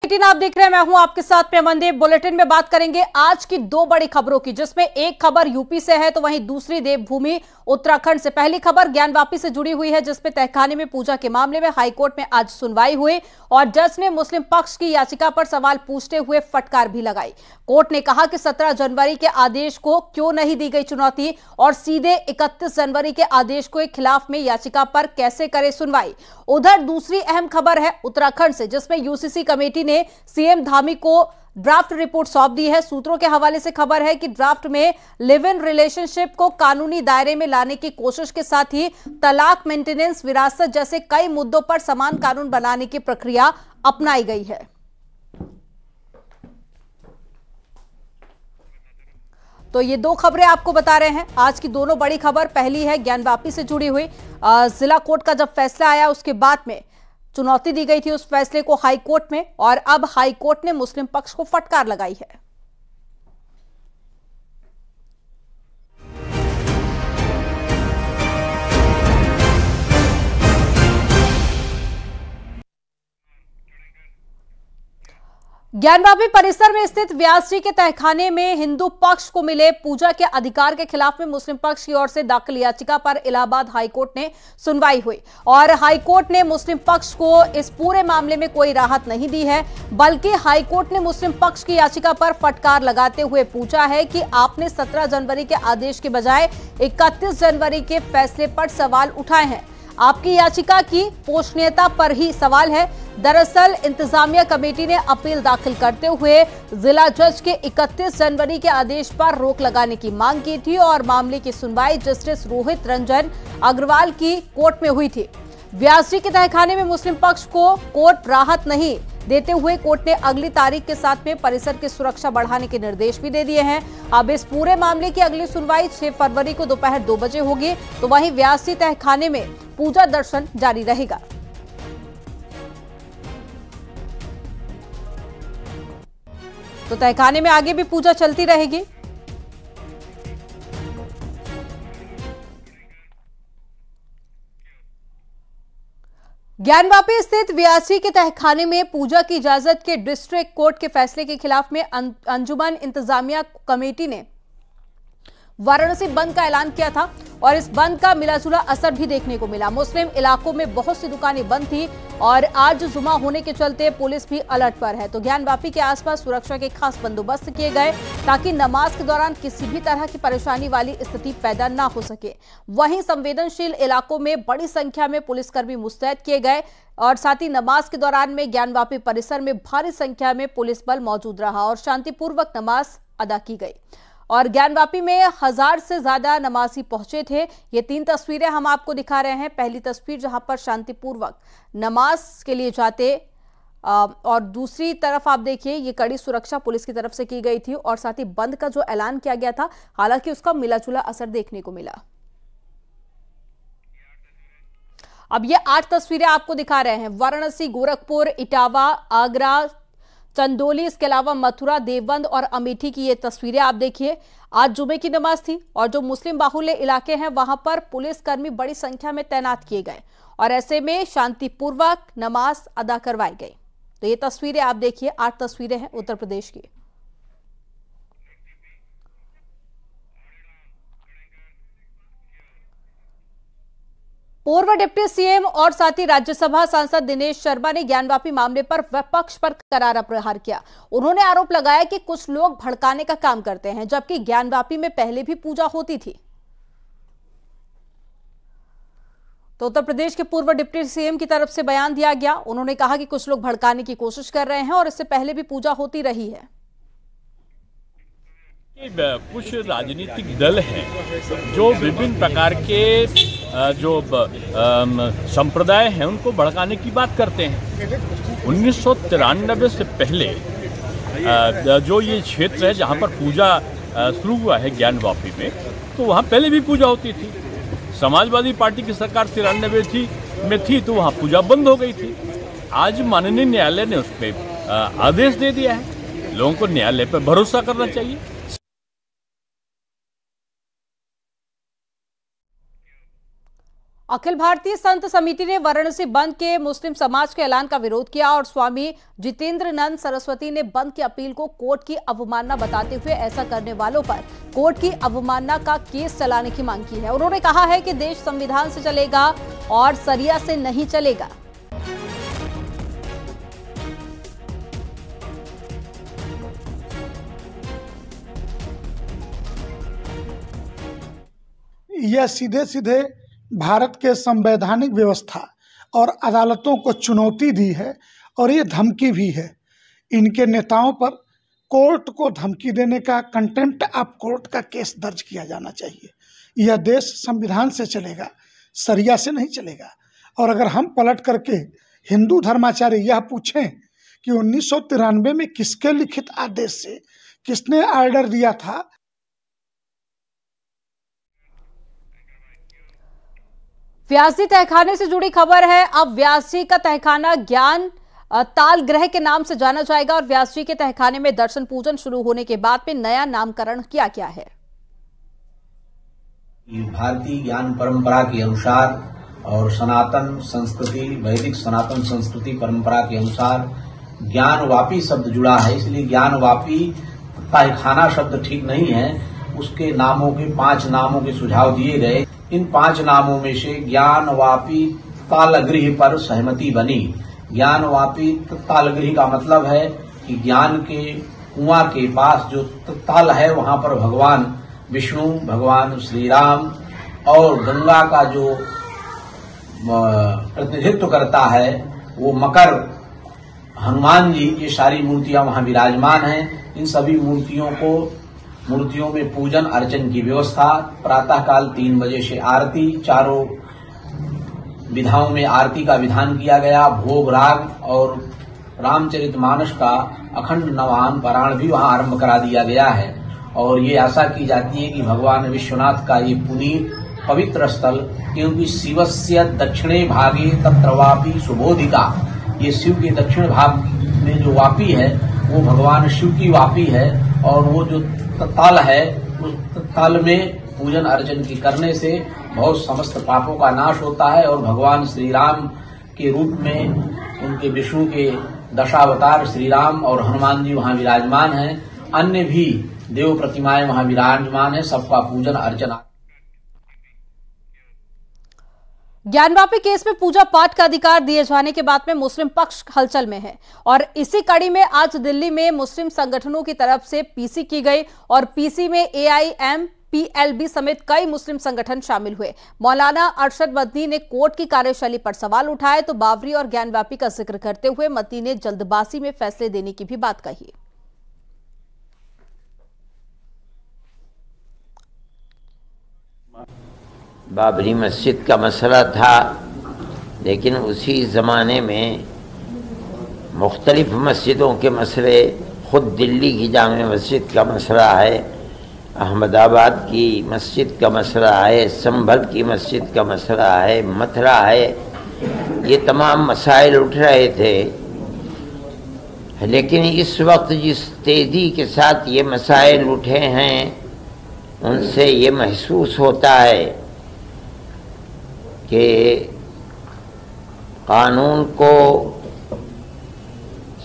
18 आप देख रहे हैं, मैं हूं आपके साथ में अमनदीप। बुलेटिन में बात करेंगे आज की दो बड़ी खबरों की, जिसमें एक खबर यूपी से है तो वहीं दूसरी देवभूमि उत्तराखंड से। पहली खबर ज्ञानवापी से जुड़ी हुई है, जिसमें तहखाने में पूजा के मामले में हाईकोर्ट में आज सुनवाई हुई और जज ने मुस्लिम पक्ष की याचिका पर सवाल पूछते हुए फटकार भी लगाई। कोर्ट ने कहा कि 17 जनवरी के आदेश को क्यों नहीं दी गई चुनौती और सीधे 31 जनवरी के आदेश के खिलाफ में याचिका पर कैसे करे सुनवाई। उधर दूसरी अहम खबर है उत्तराखंड से, जिसमें यूसीसी कमेटी ने सीएम धामी को ड्राफ्ट रिपोर्ट सौंप दी है। सूत्रों के हवाले से खबर है कि ड्राफ्ट में लिव इन रिलेशनशिप को कानूनी दायरे में लाने की कोशिश के साथ ही तलाक, मेंटेनेंस, विरासत जैसे कई मुद्दों पर समान कानून बनाने की प्रक्रिया अपनाई गई है। तो ये दो खबरें आपको बता रहे हैं आज की दोनों बड़ी खबर। पहली है ज्ञानवापी से जुड़ी हुई, जिला कोर्ट का जब फैसला आया उसके बाद में चुनौती दी गई थी उस फैसले को हाई कोर्ट में, और अब हाई कोर्ट ने मुस्लिम पक्ष को फटकार लगाई है। ज्ञानवापी परिसर में स्थित व्यास जी के तहखाने में हिंदू पक्ष को मिले पूजा के अधिकार के खिलाफ में मुस्लिम पक्ष की ओर से दाखिल याचिका पर इलाहाबाद हाईकोर्ट ने सुनवाई हुई और हाईकोर्ट ने मुस्लिम पक्ष को इस पूरे मामले में कोई राहत नहीं दी है, बल्कि हाईकोर्ट ने मुस्लिम पक्ष की याचिका पर फटकार लगाते हुए पूछा है कि आपने 17 जनवरी के आदेश के बजाय 31 जनवरी के फैसले पर सवाल उठाए हैं। आपकी याचिका की पोषणीयता पर ही सवाल है। दरअसल इंतजामिया कमेटी ने अपील दाखिल करते हुए जिला जज के 31 जनवरी के आदेश पर रोक लगाने की मांग की थी और मामले की सुनवाई जस्टिस रोहित रंजन अग्रवाल की कोर्ट में हुई थी। व्यास जी के तहखाने में मुस्लिम पक्ष को कोर्ट राहत नहीं देते हुए कोर्ट ने अगली तारीख के साथ में परिसर की सुरक्षा बढ़ाने के निर्देश भी दे दिए हैं। अब इस पूरे मामले की अगली सुनवाई 6 फरवरी को दोपहर 2 बजे होगी, तो वहीं व्यास जी तहखाने में पूजा दर्शन जारी रहेगा। तो तहखाने में आगे भी पूजा चलती रहेगी। ज्ञानवापी स्थित व्यासी के तहखाने में पूजा की इजाजत के डिस्ट्रिक्ट कोर्ट के फैसले के खिलाफ में अंजुमन इंतजामिया कमेटी ने वाराणसी बंद का ऐलान किया था और इस बंद का मिलाजुला असर भी देखने को मिला। मुस्लिम इलाकों में बहुत सी दुकानें बंद थी और आज जुमा होने के चलते पुलिस भी अलर्ट पर है। तो ज्ञानवापी के आसपास सुरक्षा के खास बंदोबस्त किए गए ताकि नमाज के दौरान किसी भी तरह की परेशानी वाली स्थिति पैदा ना हो सके। वहीं संवेदनशील इलाकों में बड़ी संख्या में पुलिसकर्मी मुस्तैद किए गए और साथ ही नमाज के दौरान में ज्ञानवापी परिसर में भारी संख्या में पुलिस बल मौजूद रहा और शांतिपूर्वक नमाज अदा की गई और ज्ञानवापी में 1000 से ज्यादा नमाजी पहुंचे थे। ये 3 तस्वीरें हम आपको दिखा रहे हैं। पहली तस्वीर जहां पर शांतिपूर्वक नमाज के लिए जाते और दूसरी तरफ आप देखिए ये कड़ी सुरक्षा पुलिस की तरफ से की गई थी और साथ ही बंद का जो ऐलान किया गया था, हालांकि उसका मिलाजुला असर देखने को मिला। अब ये 8 तस्वीरें आपको दिखा रहे हैं। वाराणसी, गोरखपुर, इटावा, आगरा, चंदौली, इसके अलावा मथुरा, देवबंद और अमेठी की ये तस्वीरें आप देखिए। आज जुमे की नमाज थी और जो मुस्लिम बाहुल्य इलाके हैं वहां पर पुलिसकर्मी बड़ी संख्या में तैनात किए गए और ऐसे में शांतिपूर्वक नमाज अदा करवाई गई। तो ये तस्वीरें आप देखिए, 8 तस्वीरें हैं उत्तर प्रदेश की। पूर्व डिप्टी सीएम और साथ ही राज्यसभा सांसद दिनेश शर्मा ने ज्ञानवापी मामले पर विपक्ष पर करारा प्रहार किया। उन्होंने आरोप लगाया कि कुछ लोग भड़काने का काम करते हैं, जबकि ज्ञानवापी में पहले भी पूजा होती थी। तो उत्तर प्रदेश के पूर्व डिप्टी सीएम की तरफ से बयान दिया गया। उन्होंने कहा कि कुछ लोग भड़काने की कोशिश कर रहे हैं और इससे पहले भी पूजा होती रही है। कुछ राजनीतिक दल हैं जो विभिन्न प्रकार के जो संप्रदाय हैं उनको भड़काने की बात करते हैं। 1993 से पहले जो ये क्षेत्र है जहाँ पर पूजा शुरू हुआ है ज्ञानवापी में, तो वहाँ पहले भी पूजा होती थी। समाजवादी पार्टी की सरकार 93 में थी तो वहाँ पूजा बंद हो गई थी। आज माननीय न्यायालय ने उस पर आदेश दे दिया है। लोगों को न्यायालय पर भरोसा करना चाहिए। अखिल भारतीय संत समिति ने वाराणसी बंद के मुस्लिम समाज के ऐलान का विरोध किया और स्वामी जितेंद्रनंद सरस्वती ने बंद की अपील को कोर्ट की अवमानना बताते हुए ऐसा करने वालों पर कोर्ट की अवमानना का केस चलाने की मांग की है। उन्होंने कहा है कि देश संविधान से चलेगा और शरिया से नहीं चलेगा। यह सीधे सीधे भारत के संवैधानिक व्यवस्था और अदालतों को चुनौती दी है और ये धमकी भी है। इनके नेताओं पर कोर्ट को धमकी देने का कंटेम्प्ट ऑफ कोर्ट का केस दर्ज किया जाना चाहिए। यह देश संविधान से चलेगा, शरिया से नहीं चलेगा। और अगर हम पलट करके हिंदू धर्माचार्य यह पूछें कि 1993 में किसके लिखित आदेश से किसने ऑर्डर दिया था, व्यास जी तहखाने से जुड़ी खबर है। अब व्यास जी का तहखाना ज्ञान ताल ग्रह के नाम से जाना जाएगा और व्यास जी के तहखाने में दर्शन पूजन शुरू होने के बाद में नया नामकरण किया गया है। भारतीय ज्ञान परंपरा के अनुसार और सनातन संस्कृति, वैदिक सनातन संस्कृति परंपरा के अनुसार ज्ञानवापी शब्द जुड़ा है, इसलिए ज्ञानवापी तहखाना शब्द ठीक नहीं है। उसके नामों के 5 नामों के सुझाव दिए गए। इन 5 नामों में से ज्ञानवापी तालगृह पर सहमति बनी। ज्ञानवापी तालगृह का मतलब है कि ज्ञान के कुआं के पास जो ताल है वहां पर भगवान विष्णु, भगवान श्री राम और गंगा का जो प्रतिनिधित्व करता है वो मकर, हनुमान जी, ये सारी मूर्तियां वहां विराजमान हैं। इन सभी मूर्तियों में पूजन अर्चन की व्यवस्था, प्रातःकाल 3 बजे से आरती, चारों विधाओं में आरती का विधान किया गया। भोग राग और रामचरितमानस का अखंड नवान पारायण भी वहां आरंभ करा दिया गया है। और ये आशा की जाती है कि भगवान विश्वनाथ का ये पुनीत पवित्र स्थल, क्योंकि शिवस्य दक्षिणे भागे तत्र वापी सुबोधिका, ये शिव के दक्षिण भाग में जो वापी है वो भगवान शिव की वापी है। और वो जो ताल है उस ताल में पूजन अर्चन की करने से बहुत समस्त पापों का नाश होता है। और भगवान श्री राम के रूप में उनके विष्णु के दशावतार श्री राम और हनुमान जी वहां विराजमान हैं। अन्य भी देव प्रतिमाएं वहां विराजमान है। सबका पूजन अर्चन। ज्ञानवापी केस में पूजा पाठ का अधिकार दिए जाने के बाद में मुस्लिम पक्ष हलचल में है और इसी कड़ी में आज दिल्ली में मुस्लिम संगठनों की तरफ से पीसी की गई और पीसी में AIMPLB समेत कई मुस्लिम संगठन शामिल हुए। मौलाना अरशद मदनी ने कोर्ट की कार्यशैली पर सवाल उठाए तो बाबरी और ज्ञानवापी का जिक्र करते हुए मदनी ने जल्दबाजी में फैसले देने की भी बात कही। बाबरी मस्जिद का मसला था, लेकिन उसी ज़माने में मुख्तलिफ मस्जिदों के मसले, ख़ुद दिल्ली की जामे मस्जिद का मसला है, अहमदाबाद की मस्जिद का मसला है, संभल की मस्जिद का मसला है, मथुरा है, ये तमाम मसाइल उठ रहे थे। लेकिन इस वक्त जिस तेज़ी के साथ ये मसाइल उठे हैं उनसे ये महसूस होता है कि कानून को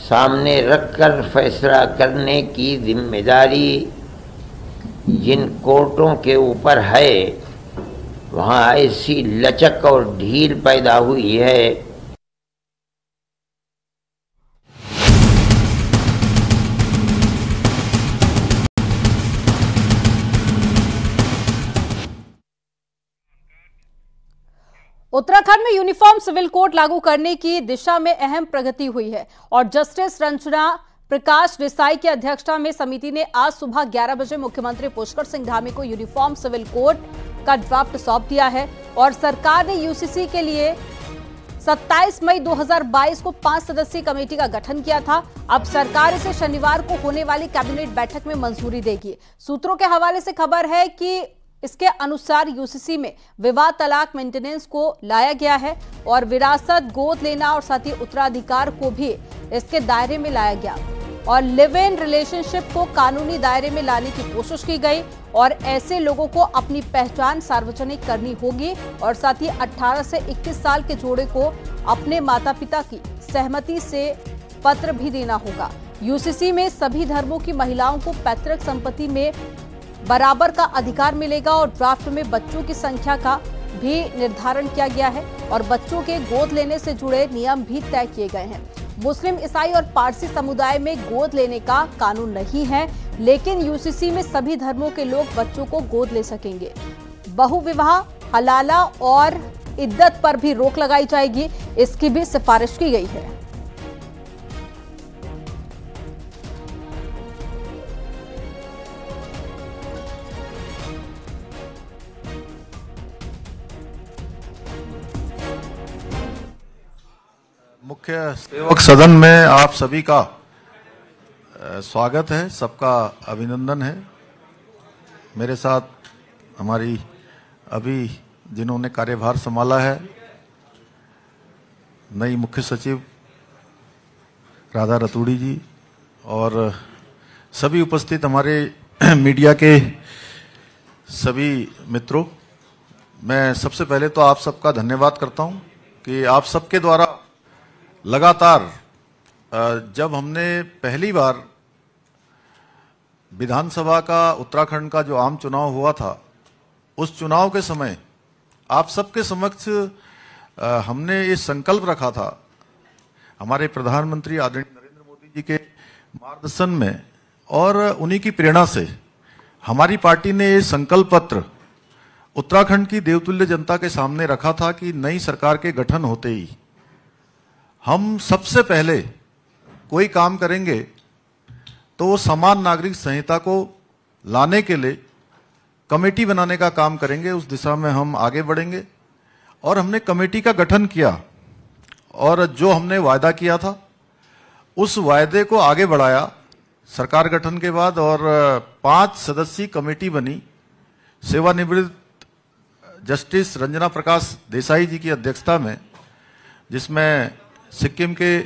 सामने रखकर फैसला करने की जिम्मेदारी जिन कोर्टों के ऊपर है वहाँ ऐसी लचक और ढील पैदा हुई है। उत्तराखंड में यूनिफॉर्म सिविल कोड लागू करने की दिशा में अहम प्रगति हुई है और जस्टिस रंजना प्रकाश देसाई की अध्यक्षता में समिति ने आज सुबह 11 बजे मुख्यमंत्री पुष्कर सिंह धामी को यूनिफॉर्म सिविल कोड का ड्राफ्ट सौंप दिया है और सरकार ने यूसीसी के लिए 27 मई 2022 को 5 सदस्यीय कमेटी का गठन किया था। अब सरकार इसे शनिवार को होने वाली कैबिनेट बैठक में मंजूरी देगी। सूत्रों के हवाले से खबर है कि इसके अनुसार यूसीसी में विवाह तलाक मेंटेनेंस को लाया गया है और विरासत, गोद लेना और साथ ही उत्तराधिकार को भी इसके दायरे में लाया गया। और लिव इन रिलेशनशिप को कानूनी दायरे में लाने की कोशिश की गई और ऐसे लोगों को अपनी पहचान सार्वजनिक करनी होगी और साथ ही 18 से 21 साल के जोड़े को अपने माता पिता की सहमति से पत्र भी देना होगा। यूसीसी में सभी धर्मों की महिलाओं को पैतृक संपत्ति में बराबर का अधिकार मिलेगा और ड्राफ्ट में बच्चों की संख्या का भी निर्धारण किया गया है और बच्चों के गोद लेने से जुड़े नियम भी तय किए गए हैं। मुस्लिम, ईसाई और पारसी समुदाय में गोद लेने का कानून नहीं है, लेकिन यूसीसी में सभी धर्मों के लोग बच्चों को गोद ले सकेंगे। बहुविवाह, हलाला और इद्दत पर भी रोक लगाई जाएगी, इसकी भी सिफारिश की गई है। मुख्य सेवक सदन में आप सभी का स्वागत है, सबका अभिनंदन है। मेरे साथ हमारी अभी जिन्होंने कार्यभार संभाला है नई मुख्य सचिव राधा रतूड़ी जी और सभी उपस्थित हमारे मीडिया के सभी मित्रों, मैं सबसे पहले तो आप सबका धन्यवाद करता हूं कि आप सबके द्वारा लगातार जब हमने पहली बार विधानसभा का उत्तराखंड का जो आम चुनाव हुआ था, उस चुनाव के समय आप सबके समक्ष हमने ये संकल्प रखा था, हमारे प्रधानमंत्री आदरणीय नरेंद्र मोदी जी के मार्गदर्शन में और उन्हीं की प्रेरणा से हमारी पार्टी ने ये संकल्प पत्र उत्तराखंड की देवतुल्य जनता के सामने रखा था कि नई सरकार के गठन होते ही हम सबसे पहले कोई काम करेंगे तो वो समान नागरिक संहिता को लाने के लिए कमेटी बनाने का काम करेंगे। उस दिशा में हम आगे बढ़ेंगे और हमने कमेटी का गठन किया और जो हमने वायदा किया था उस वायदे को आगे बढ़ाया सरकार गठन के बाद और 5 सदस्यीय कमेटी बनी सेवानिवृत्त जस्टिस रंजना प्रकाश देसाई जी की अध्यक्षता में, जिसमें सिक्किम के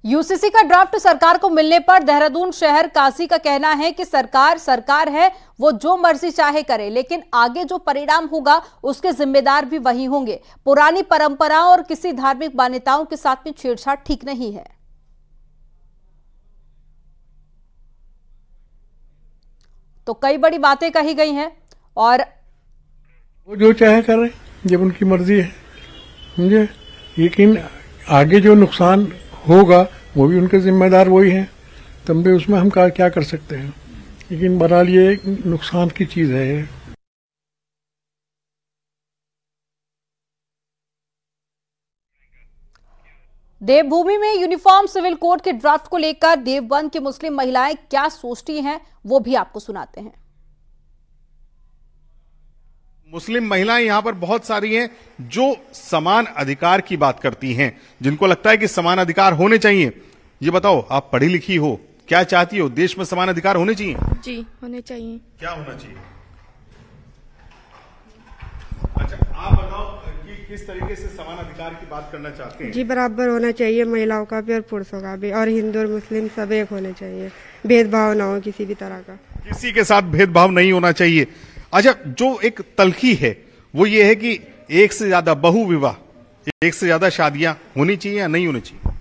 यूसीसी का ड्राफ्ट सरकार को मिलने पर देहरादून शहर काजी का कहना है कि सरकार है, वो जो मर्जी चाहे करे, लेकिन आगे जो परिणाम होगा उसके जिम्मेदार भी वही होंगे। पुरानी परंपराओं और किसी धार्मिक मान्यताओं के साथ में छेड़छाड़ ठीक नहीं है। तो कई बड़ी बातें कही गई हैं और वो जो चाहे कर रहे, जब उनकी मर्जी है, समझे। लेकिन आगे जो नुकसान होगा वो भी उनके जिम्मेदार वही हैं, तब भी उसमें हम क्या कर सकते हैं। लेकिन बहरहाल ये नुकसान की चीज है। देवभूमि में यूनिफॉर्म सिविल कोड के ड्राफ्ट को लेकर देवबंद की मुस्लिम महिलाएं क्या सोचती हैं, वो भी आपको सुनाते हैं। मुस्लिम महिलाएं यहां पर बहुत सारी हैं जो समान अधिकार की बात करती हैं, जिनको लगता है कि समान अधिकार होने चाहिए। ये बताओ, आप पढ़ी लिखी हो, क्या चाहती हो? देश में समान अधिकार होने चाहिए? जी, होने चाहिए। क्या होना चाहिए? अच्छा, आप बताओ कि किस तरीके से समान अधिकार की बात करना चाहते हैं? जी, बराबर होना चाहिए महिलाओं का भी और पुरुषों का भी, और हिंदू और मुस्लिम सब एक होने चाहिए, भेदभाव ना हो किसी भी तरह का, किसी के साथ भेदभाव नहीं होना चाहिए। अच्छा, जो एक तलखी है वो ये है कि एक से ज्यादा बहुविवाह, एक से ज्यादा शादियां होनी चाहिए या नहीं होनी चाहिए?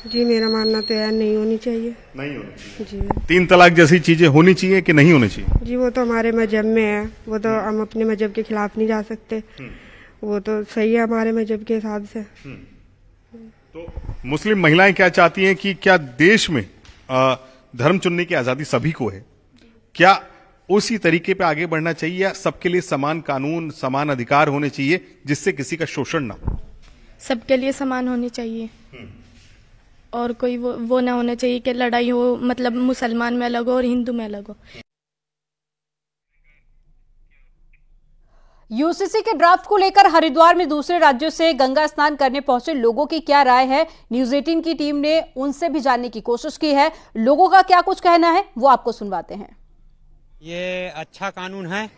जी, मेरा मानना तो यार नहीं होनी चाहिए। नहीं होनी चाहिए जी। 3 तलाक जैसी चीजें होनी चाहिए कि नहीं होनी चाहिए? जी, वो तो हमारे मजहब में है, वो तो हम अपने मजहब के खिलाफ नहीं जा सकते, वो तो सही है हमारे मजहब के हिसाब से। तो मुस्लिम महिलाएं क्या चाहती हैं कि क्या देश में धर्म चुनने की आजादी सभी को है? क्या उसी तरीके पे आगे बढ़ना चाहिए या सबके लिए समान कानून, समान अधिकार होने चाहिए जिससे किसी का शोषण ना हो? सबके लिए समान होने चाहिए और कोई वो ना होना चाहिए कि लड़ाई हो, मतलब मुसलमान में अलग हो और हिंदू में अलग हो। यूसीसी के ड्राफ्ट को लेकर हरिद्वार में दूसरे राज्यों से गंगा स्नान करने पहुंचे लोगों की क्या राय है, न्यूज 18 की टीम ने उनसे भी जानने की कोशिश की है। लोगों का क्या कुछ कहना है वो आपको सुनवाते हैं। ये अच्छा कानून है,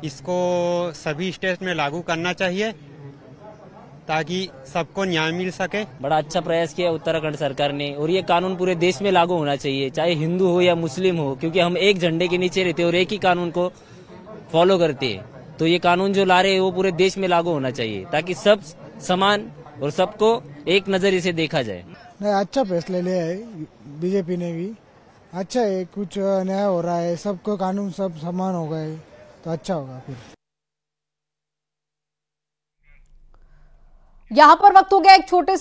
इसको सभी स्टेट में लागू करना चाहिए ताकि सबको न्याय मिल सके। बड़ा अच्छा प्रयास किया उत्तराखंड सरकार ने, और ये कानून पूरे देश में लागू होना चाहिए, चाहे हिंदू हो या मुस्लिम हो, क्योंकि हम एक झंडे के नीचे रहते हैं और एक ही कानून को फॉलो करते हैं। तो ये कानून जो ला रहे हैं वो पूरे देश में लागू होना चाहिए, ताकि सब समान और सबको एक नजरिए से देखा जाए। नहीं, अच्छा फैसला लिया है बीजेपी ने भी, अच्छा है, कुछ न्याय हो रहा है, सबको कानून सब समान हो गए तो अच्छा होगा। फिर यहां पर वक्त हो गया एक छोटे